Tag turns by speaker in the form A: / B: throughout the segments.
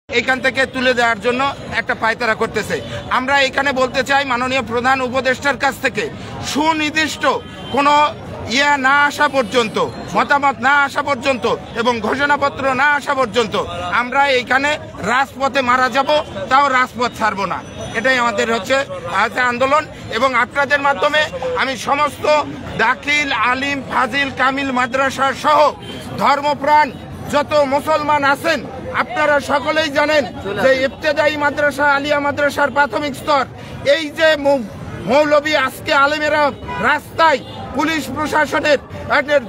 A: এখান থেকে তুলে দেওয়ার জন্য একটা পায়তারা করতেছে। আমরা এখানে বলতে চাই মাননীয় প্রধান উপদেষ্টার কাছ থেকে সুনির্দিষ্ট কোনো না আসা পর্যন্ত, মতামত না আসা পর্যন্ত এবং ঘোষণাপত্র না আসা পর্যন্ত আমরা এইখানে রাজপথে মারা যাব, তাও রাজপথ ছাড়ব না। এটাই আমাদের হচ্ছে আন্দোলন। এবং আপনাদের মাধ্যমে আমি সমস্ত দাখিল, আলিম, ফাজিল, কামিল মাদ্রাসা সহ ধর্মপ্রাণ যত মুসলমান আছেন আপনারা সকলেই জানেন যে ইবতেদায়ী মাদ্রাসা, আলিয়া মাদ্রাসার প্রাথমিক স্তর, এই যে মৌলবী আজকে আলেমেরা রাস্তায় পুলিশ প্রশাসনের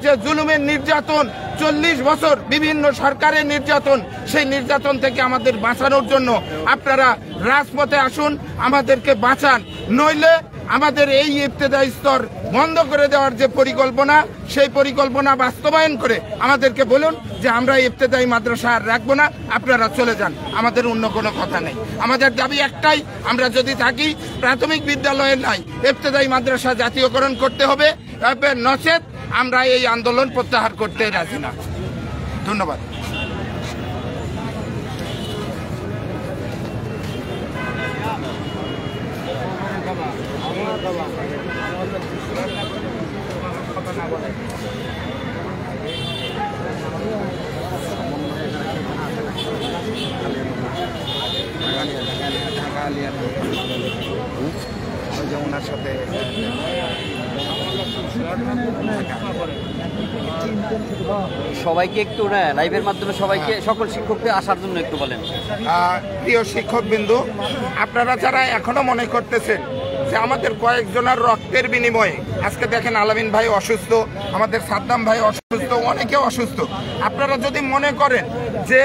A: যে জুলুমের নির্যাতন, 40 বছর বিভিন্ন সরকারের নির্যাতন, সেই নির্যাতন থেকে আমাদের বাঁচানোর জন্য আপনারা রাজপথে আসুন, আমাদেরকে বাঁচান। নইলে আমাদের এই ইবতেদায়ী স্তর বন্ধ করে দেওয়ার যে পরিকল্পনা, সেই পরিকল্পনা বাস্তবায়ন করে আমাদেরকে বলুন যে আমরা ইবতেদায়ী মাদ্রাসা আর রাখবো না, আপনারা চলে যান। আমাদের অন্য কোনো কথা নেই। আমাদের দাবি একটাই, আমরা যদি থাকি প্রাথমিক বিদ্যালয়ে নাই, ইবতেদায়ী মাদ্রাসা জাতীয়করণ করতে হবে, নচেত আমরা এই আন্দোলন প্রত্যাহার করতে রাজি না। ধন্যবাদ।
B: সবাইকে একটু লাইভের মাধ্যমে সবাইকে, সকল শিক্ষকদের আসার জন্য একটু বলেন।
A: প্রিয় শিক্ষক বিন্দু, আপনারা যারা এখনো মনে করতেছেন যে আমাদের কয়েকজনের রক্তের বিনিময়ে, আজকে দেখেন আলামিন ভাই অসুস্থ, আমাদের সাদ্দাম ভাই অসুস্থ, অনেকে অসুস্থ, আপনারা যদি মনে করেন যে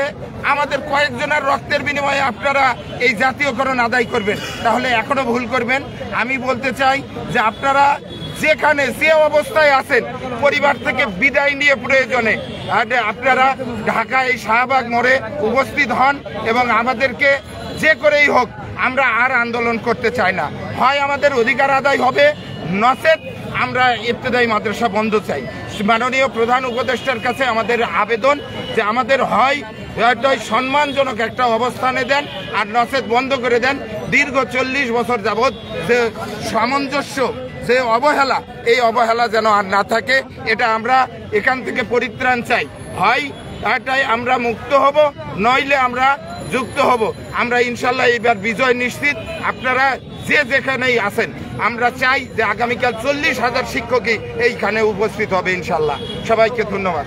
A: আমাদের কয়েকজনের রক্তের বিনিময়ে আপনারা এই জাতীয়করণ আদায় করবেন, তাহলে এখনো ভুল করবেন। আমি বলতে চাই যে আপনারা যেখানে যে অবস্থায় আছেন, পরিবার থেকে বিদায় নিয়ে প্রয়োজনে আপনারা ঢাকায় এই শাহবাগ মোড়ে উপস্থিত হন এবং আমাদেরকে যে করেই হোক আমরা আর আন্দোলন করতে চাই না। হয় আমাদের অধিকার আদায় হবে, নচেত আমরা ইবতেদায়ী মাদ্রাসা বন্ধ চাই। মাননীয় প্রধান উপদেষ্টার কাছে আমাদের আবেদন যে আমাদের হয় সম্মানজনক একটা অবস্থানে দেন, আর নচেত বন্ধ করে দেন। দীর্ঘ 40 বছর যাবৎ যে সামঞ্জস্য, যে অবহেলা, এই অবহেলা যেন আর না থাকে, এটা আমরা এখান থেকে পরিত্রাণ চাই। হয় এটাই আমরা মুক্ত হব, নইলে আমরা যুক্ত হব। আমরা ইনশাল্লাহ এইবার বিজয় নিশ্চিত। আপনারা যে যেখানেই আছেন, আমরা চাই যে আগামীকাল 40,000 শিক্ষকই এইখানে উপস্থিত হবে ইনশাল্লাহ। সবাইকে ধন্যবাদ।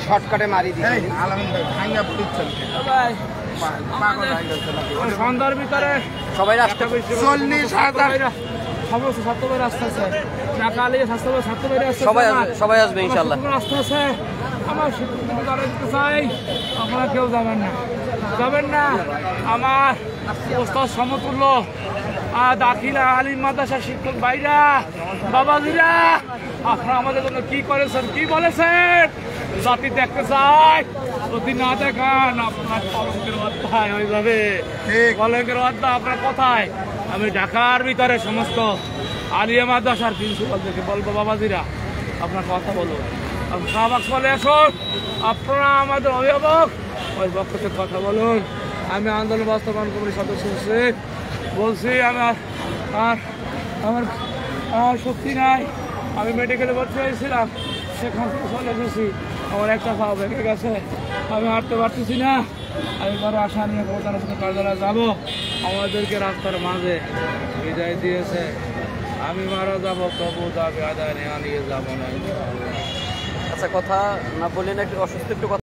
B: শর্টকাটে মারি দিই।
C: সন্ধ্যার ভিতরে
B: সবাই আসতে,
A: 40,000
C: সমস্ত ছাত্রবাই রাস্তা আছে, ঢাকা আলিয়া ছাত্রবাই আসছে,
B: সবাই আসবে ইনশাল্লাহ।
C: রাস্তা আছে। আমার শিক্ষক দিতে চাই, আপনারা কেউ যাবেন না। আমার ওস্তাদ সমতুল্য দাখিল আলিম মাদ্রাসা শিক্ষক ভাইরা, বাবাজিরা, আপনারা আমাদের জন্য কি করেছেন, কি বলেছেন, জাতি দেখতে চাই। যদি না দেখান আপনার কলঙ্কের অধ্যায় হয়ে যাবে, কলঙ্কের অধ্যায় আপনার কোথায়। আমি ঢাকার ভিতরে সমস্ত আলিয়া মাদ্রাসার প্রিন্সিপালদেরকে বলবো, বাবাজিরা আপনার কথা বলুন, শাহবাগ চলে আসুন, আপনারা আমাদের অভিভাবক, ওই পক্ষ থেকে কথা বলুন। আমি আন্দোলন বাস্তবায়ন কমিটির সদস্য বলছি, আমার শক্তি নাই। আমি মেডিকেলে ভর্তি হয়েছিলাম, সেখান থেকে চলে এসেছি, আমার একটা পা ভেঙে গেছে, আমি হাঁটতে পারতেছি না। আমি পরে আশা নিয়ে প্রধানের সাথে কার্যালয়ে যাবো। আমাদেরকে রাস্তার মাঝে বিদায় দিয়েছে, আমি মারা যাবো, তবু দাবি আদায় নিয়ে যাবো না।
B: আচ্ছা, কথা না বললেন, একটু অসুস্থ, একটু কথা